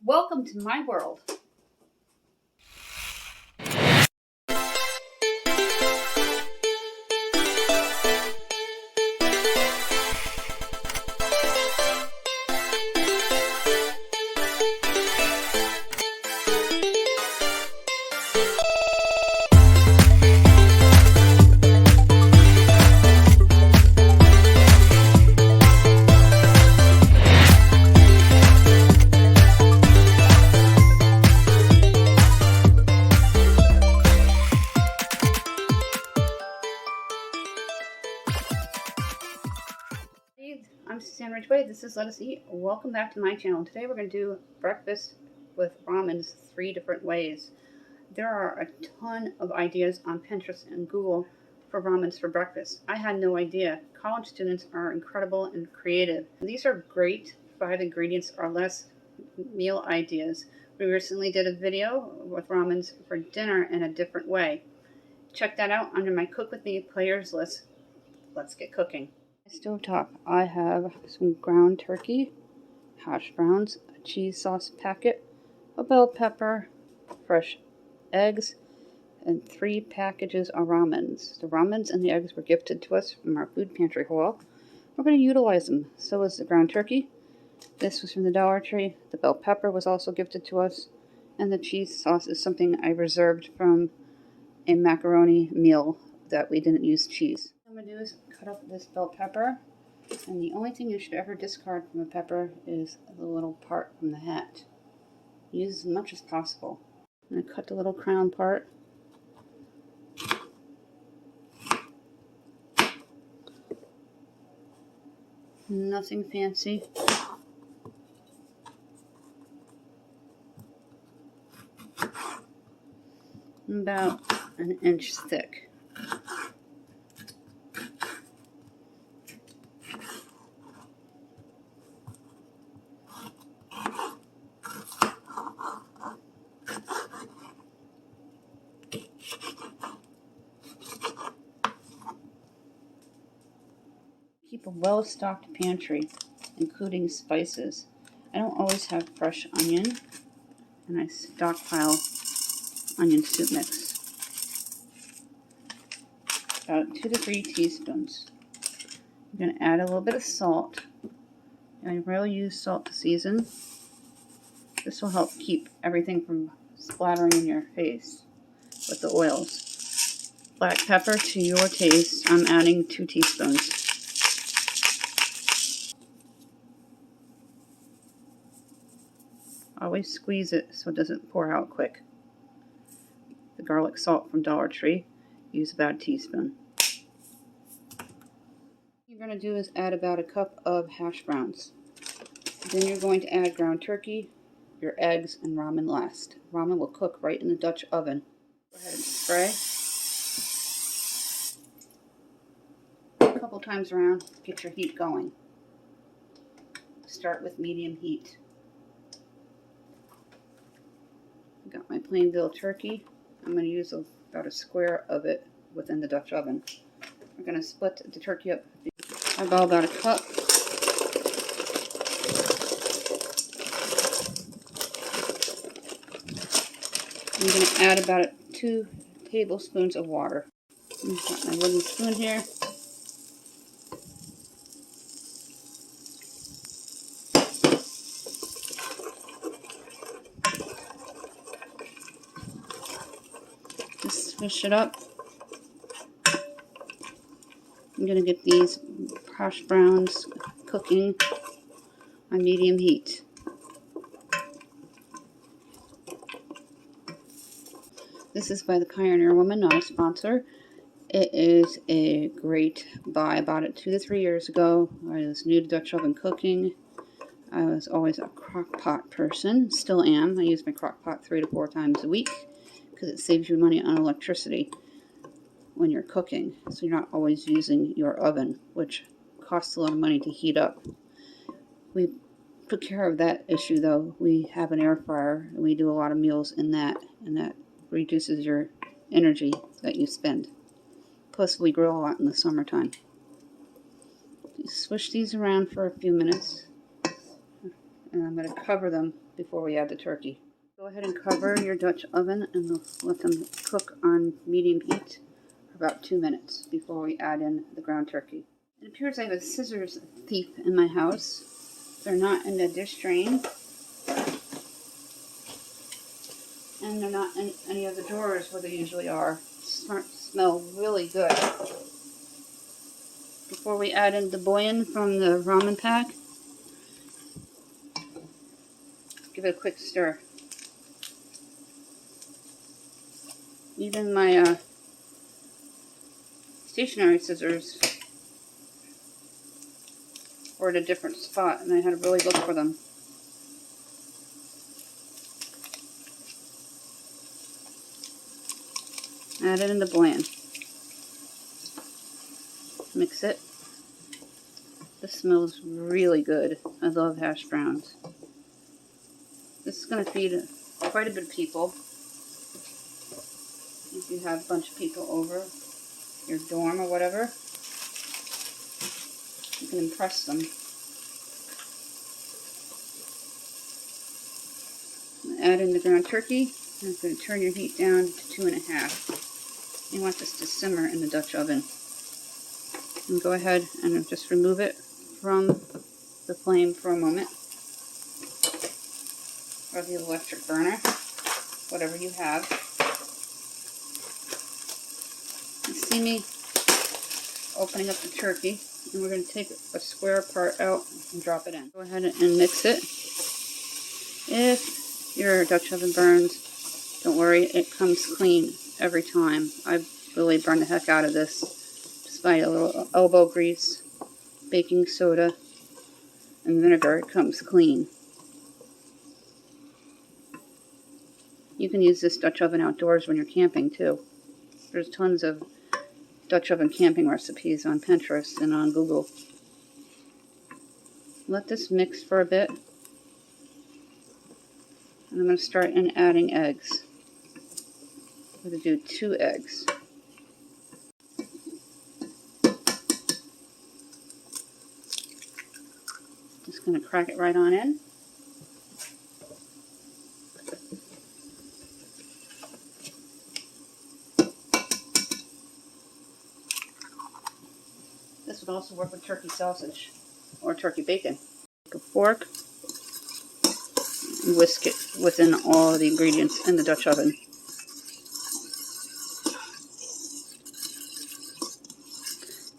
Welcome to my world. I'm Suzanne Ridgway. This is Let Us Eat. Welcome back to my channel. Today we're going to do breakfast with ramens 3 different ways. There are a ton of ideas on Pinterest and Google for ramens for breakfast. I had no idea. College students are incredible and creative. These are great 5 ingredients or less meal ideas. We recently did a video with ramens for dinner in a different way. Check that out under my Cook With Me players list. Let's get cooking. Stovetop, I have some ground turkey, hash browns, a cheese sauce packet, a bell pepper, fresh eggs, and 3 packages of ramens. The ramens and the eggs were gifted to us from our food pantry haul. We're going to utilize them. So is the ground turkey. This was from the Dollar Tree. The bell pepper was also gifted to us. And the cheese sauce is something I reserved from a macaroni meal that we didn't use cheese. What I'm going to do is cut up this bell pepper, and the only thing you should ever discard from a pepper is the little part from the hat. Use as much as possible. I'm going to cut the little crown part. Nothing fancy. About an inch thick. Keep a well-stocked pantry, including spices. I don't always have fresh onion, and I stockpile onion soup mix. About 2 to 3 teaspoons. I'm going to add a little bit of salt. I rarely use salt to season. This will help keep everything from splattering in your face with the oils. Black pepper to your taste. I'm adding 2 teaspoons. Always squeeze it so it doesn't pour out quick. The garlic salt from Dollar Tree, use about a teaspoon. What you're going to do is add about a cup of hash browns. Then you're going to add ground turkey, your eggs, and ramen last. Ramen will cook right in the Dutch oven. Go ahead and spray. A couple times around, get your heat going. Start with medium heat. Got my plain veal turkey. I'm going to use about a square of it within the Dutch oven. We're going to split the turkey up. About a cup. I'm going to add about 2 tablespoons of water. I've got my wooden spoon here. Just swish it up. I'm going to get these hash browns cooking on medium heat. This is by the Pioneer Woman, not a sponsor. It is a great buy. I bought it 2 to 3 years ago. I was new to Dutch oven cooking. I was always a crock pot person, still am. I use my crock pot 3 to 4 times a week because it saves you money on electricity when you're cooking. So you're not always using your oven, which costs a lot of money to heat up. We took care of that issue though. We have an air fryer and we do a lot of meals in that, and that reduces your energy that you spend. Plus we grill a lot in the summertime. Swish these around for a few minutes, and I'm going to cover them before we add the turkey. Go ahead and cover your Dutch oven and let them cook on medium heat for about 2 minutes before we add in the ground turkey. It appears I have a scissors thief in my house. They're not in the dish drain, and they're not in any of the drawers where they usually are. Smell really good. Before we add in the bouillon from the ramen pack, give it a quick stir. Even my stationary scissors were at a different spot, and I had to really look for them. Add it in the bouillon. Mix it. This smells really good. I love hash browns. This is going to feed quite a bit of people. If you have a bunch of people over your dorm or whatever, you can impress them. Add in the ground turkey. I'm going to turn your heat down to 2.5. You want this to simmer in the Dutch oven. And go ahead and just remove it from the flame for a moment. Or the electric burner, whatever you have. You see me opening up the turkey, and we're going to take a square part out and drop it in. Go ahead and mix it. If your Dutch oven burns, don't worry, it comes clean every time. I've really burned the heck out of this. Just by a little elbow grease, baking soda, and vinegar, it comes clean. You can use this Dutch oven outdoors when you're camping too. There's tons of Dutch oven camping recipes on Pinterest and on Google. Let this mix for a bit. And I'm going to start in adding eggs. I'm going to do 2 eggs. Just going to crack it right on in. This would also work with turkey sausage or turkey bacon. Take a fork and whisk it within all the ingredients in the Dutch oven.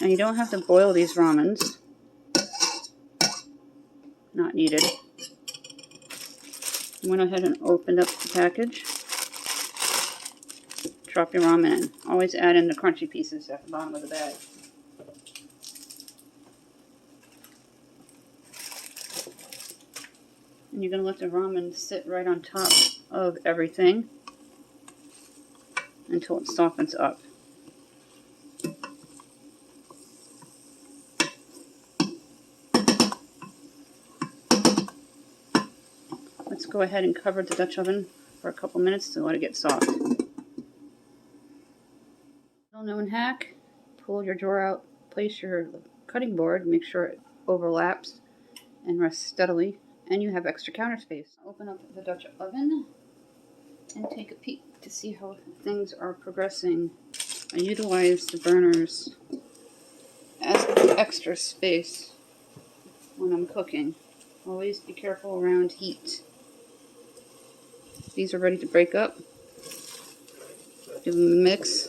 Now you don't have to boil these ramens. Not needed. I went ahead and opened up the package. Drop your ramen in. Always add in the crunchy pieces at the bottom of the bag. And you're going to let the ramen sit right on top of everything until it softens up. Let's go ahead and cover the Dutch oven for a couple minutes to let it get soft. Well-known hack, pull your drawer out, place your cutting board, make sure it overlaps and rests steadily, and you have extra counter space. Open up the Dutch oven and take a peek to see how things are progressing. I utilize the burners as extra space when I'm cooking. Always be careful around heat. These are ready to break up. Give them a mix.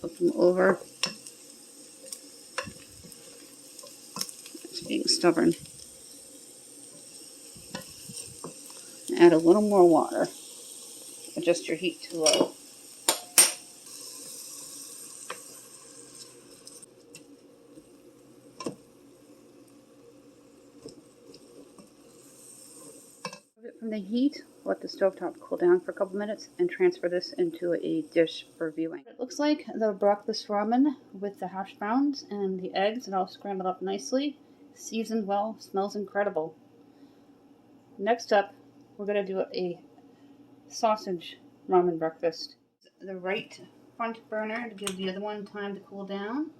Flip them over. It's being stubborn. Add a little more water. Adjust your heat to low. From the heat, let the stovetop cool down for a couple minutes and transfer this into a dish for viewing. It looks like the breakfast ramen with the hash browns and the eggs, and all scrambled up nicely, seasoned well, smells incredible. Next up, we're going to do a sausage ramen breakfast. The right front burner to give the other one time to cool down.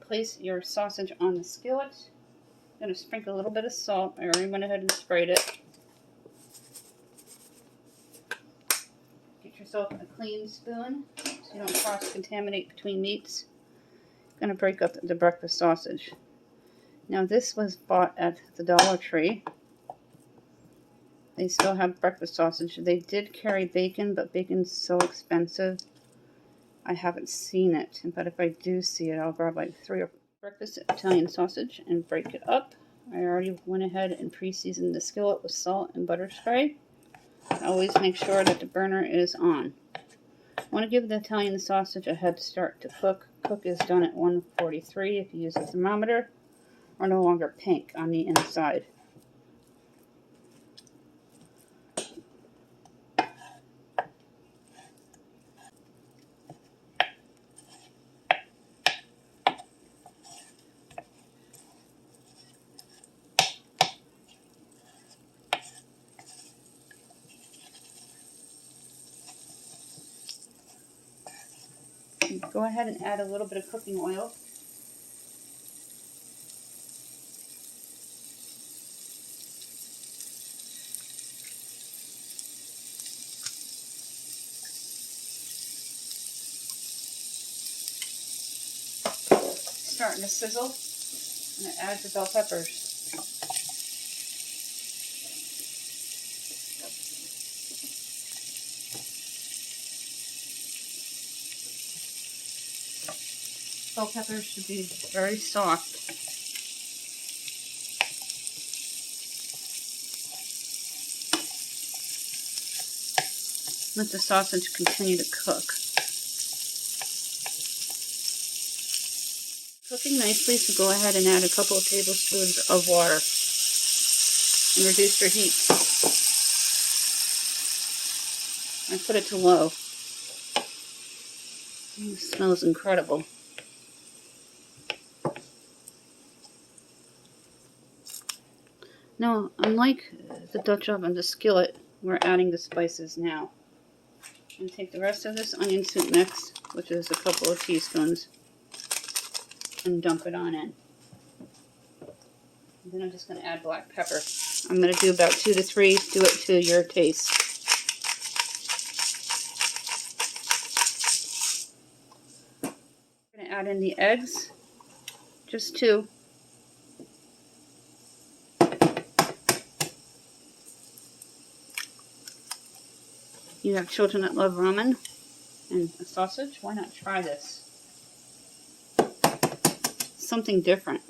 Place your sausage on the skillet I'm going to sprinkle a little bit of salt. I already went ahead and sprayed it. Get yourself a clean spoon so you don't cross-contaminate between meats. I'm going to break up the breakfast sausage. Now this was bought at the Dollar Tree. They still have breakfast sausage. They did carry bacon, but bacon's so expensive. I haven't seen it, but if I do see it, I'll grab like 3 or 4 breakfast Italian sausage and break it up. I already went ahead and pre-seasoned the skillet with salt and butter spray. Always make sure that the burner is on. I want to give the Italian sausage a head start to cook. Cook is done at 143 if you use a thermometer, or no longer pink on the inside. Go ahead and add a little bit of cooking oil. Starting to sizzle, and add the bell peppers. Bell peppers should be very soft. Let the sausage continue to cook. Cooking nicely, so go ahead and add a couple of tablespoons of water and reduce your heat. I put it to low. It smells incredible. Now, unlike the Dutch oven, the skillet, we're adding the spices now. And take the rest of this onion soup mix, which is a couple of teaspoons, and dump it on in. And then I'm just going to add black pepper. I'm going to do about 2 to 3. Do it to your taste. I'm going to add in the eggs, just 2. You have children that love ramen and a sausage, why not try this? Something different.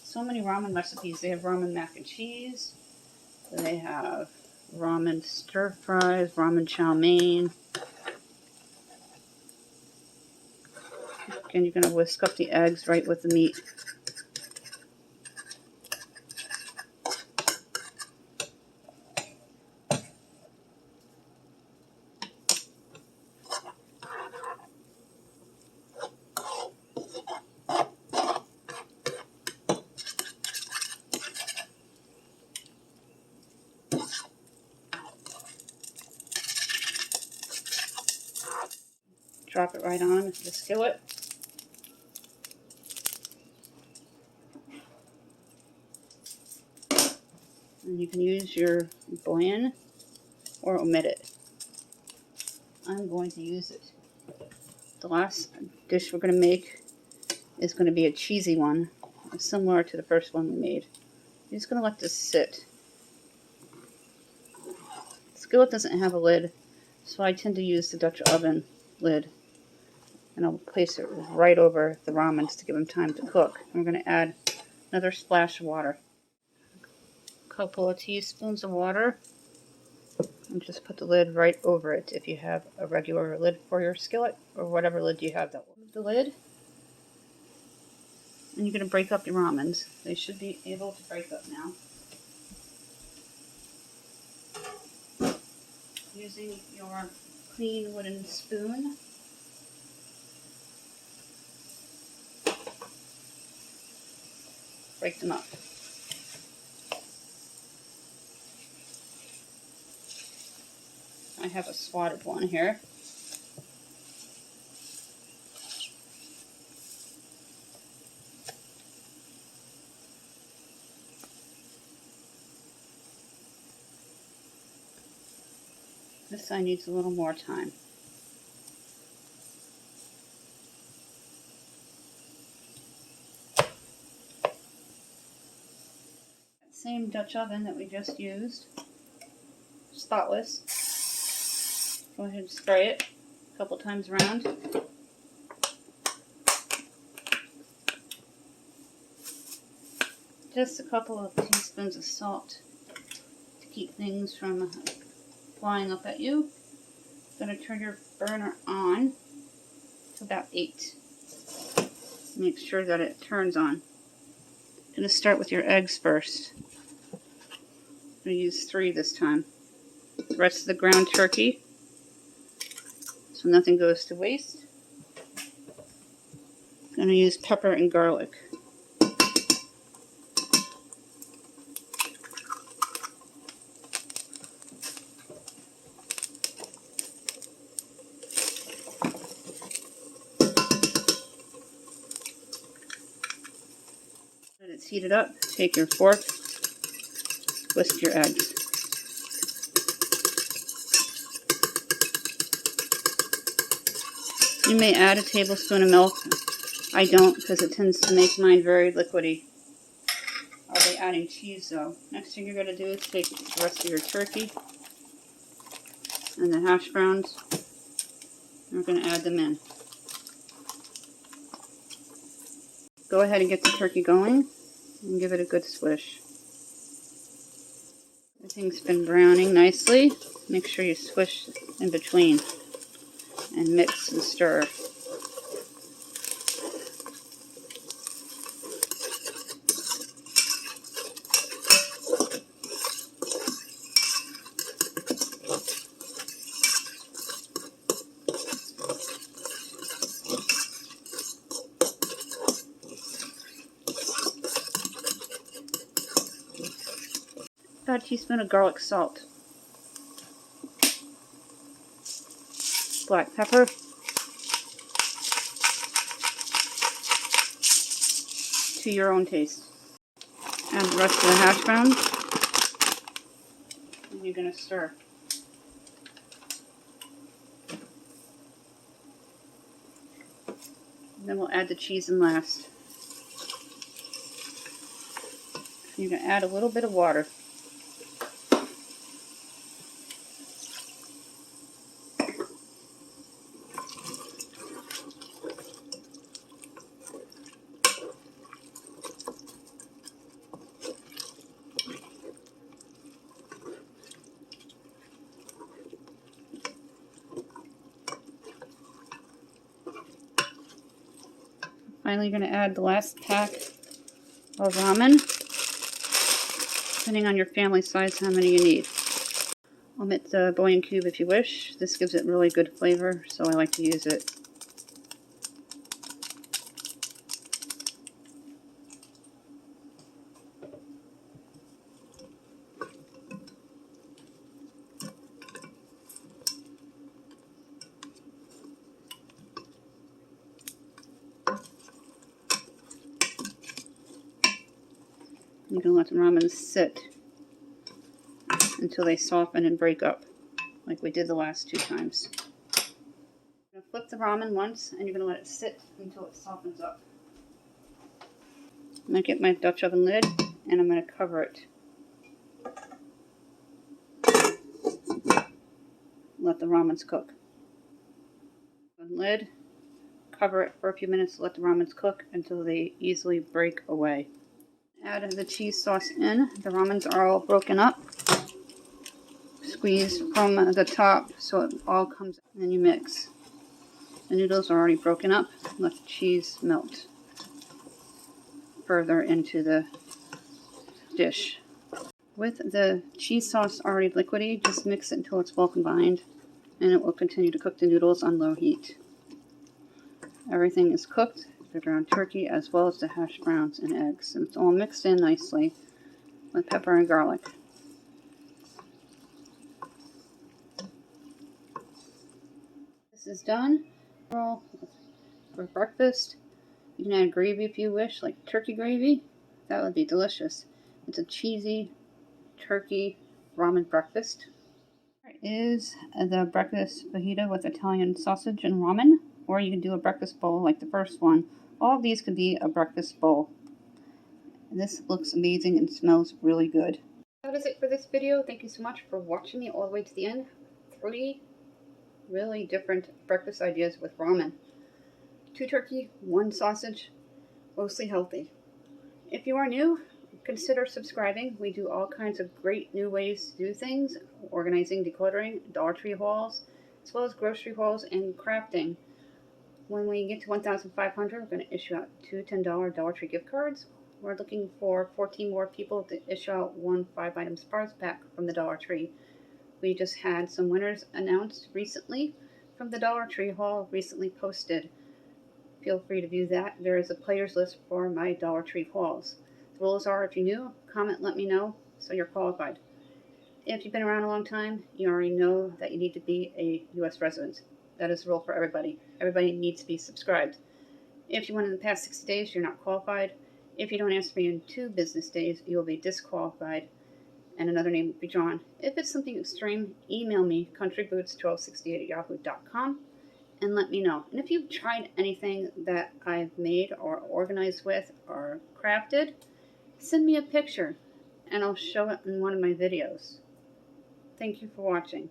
So many ramen recipes. They have ramen mac and cheese. They have ramen stir fries, ramen chow mein. Again, you're going to whisk up the eggs right with the meat. Drop it right on the skillet. And you can use your blend or omit it. I'm going to use it. The last dish we're going to make is going to be a cheesy one, similar to the first one we made. I'm just going to let this sit. The skillet doesn't have a lid, so I tend to use the Dutch oven lid. And I'll place it right over the ramens to give them time to cook. And we're going to add another splash of water. A couple of teaspoons of water. And just put the lid right over it if you have a regular lid for your skillet, or whatever lid you have that will move the lid. And you're going to break up your ramens. They should be able to break up now. Using your clean wooden spoon. Break them up. I have a swatted one here. This side needs a little more time. Same Dutch oven that we just used, spotless. Go ahead and spray it a couple times around. Just a couple of teaspoons of salt to keep things from flying up at you. Going to turn your burner on to about 8. Make sure that it turns on. Going to start with your eggs first. I'm going to use 3 this time. The rest of the ground turkey, so nothing goes to waste. I'm going to use pepper and garlic. Let it heat it up. Take your fork, whisk your eggs. You may add a tablespoon of milk. I don't, because it tends to make mine very liquidy. I'll be adding cheese though. Next thing you're going to do is take the rest of your turkey and the hash browns. And we're going to add them in. Go ahead and get the turkey going and give it a good swish. Everything's been browning nicely. Make sure you swish in between and mix and stir. About a teaspoon of garlic salt, black pepper, to your own taste. Add the rest of the hash browns, and you're going to stir. And then we'll add the cheese in last. You're going to add a little bit of water. Finally, you're going to add the last pack of ramen, depending on your family size, how many you need. Omit the bouillon cube if you wish. This gives it really good flavor, so I like to use it. You're going to let the ramen sit until they soften and break up, like we did the last 2 times. You're going to flip the ramen once, and you're going to let it sit until it softens up. I'm going to get my Dutch oven lid, and I'm going to cover it. Let the ramens cook. Lid, cover it for a few minutes, let the ramens cook until they easily break away. Add the cheese sauce in. The ramens are all broken up. Squeeze from the top so it all comes, and then you mix. The noodles are already broken up. Let the cheese melt further into the dish. With the cheese sauce already liquidy, just mix it until it's well combined, and it will continue to cook the noodles on low heat. Everything is cooked, the ground turkey as well as the hash browns and eggs, and it's all mixed in nicely with pepper and garlic. This is done. For breakfast, you can add gravy if you wish, like turkey gravy. That would be delicious. It's a cheesy turkey ramen breakfast. Alright, is the breakfast fajita with Italian sausage and ramen, or you can do a breakfast bowl like the first one. All of these could be a breakfast bowl. This looks amazing and smells really good. That is it for this video. Thank you so much for watching me all the way to the end. 3 really different breakfast ideas with ramen. 2 turkey, 1 sausage, mostly healthy. If you are new, consider subscribing. We do all kinds of great new ways to do things, organizing, decluttering, Dollar Tree hauls, as well as grocery hauls and crafting. When we get to 1,500, we're going to issue out 2 $10 Dollar Tree gift cards. We're looking for 14 more people to issue out 1 5-item surprise pack from the Dollar Tree. We just had some winners announced recently from the Dollar Tree haul recently posted. Feel free to view that. There is a players list for my Dollar Tree hauls. The rules are, if you're new, comment, let me know, so you're qualified. If you've been around a long time, you already know that you need to be a U.S. resident. That is the rule for everybody. Everybody needs to be subscribed. If you won in the past 60 days, you're not qualified. If you don't answer me in 2 business days, you will be disqualified, and another name will be drawn. If it's something extreme, email me, countryboots1268@yahoo.com, and let me know. And if you've tried anything that I've made or organized with or crafted, send me a picture, and I'll show it in one of my videos. Thank you for watching.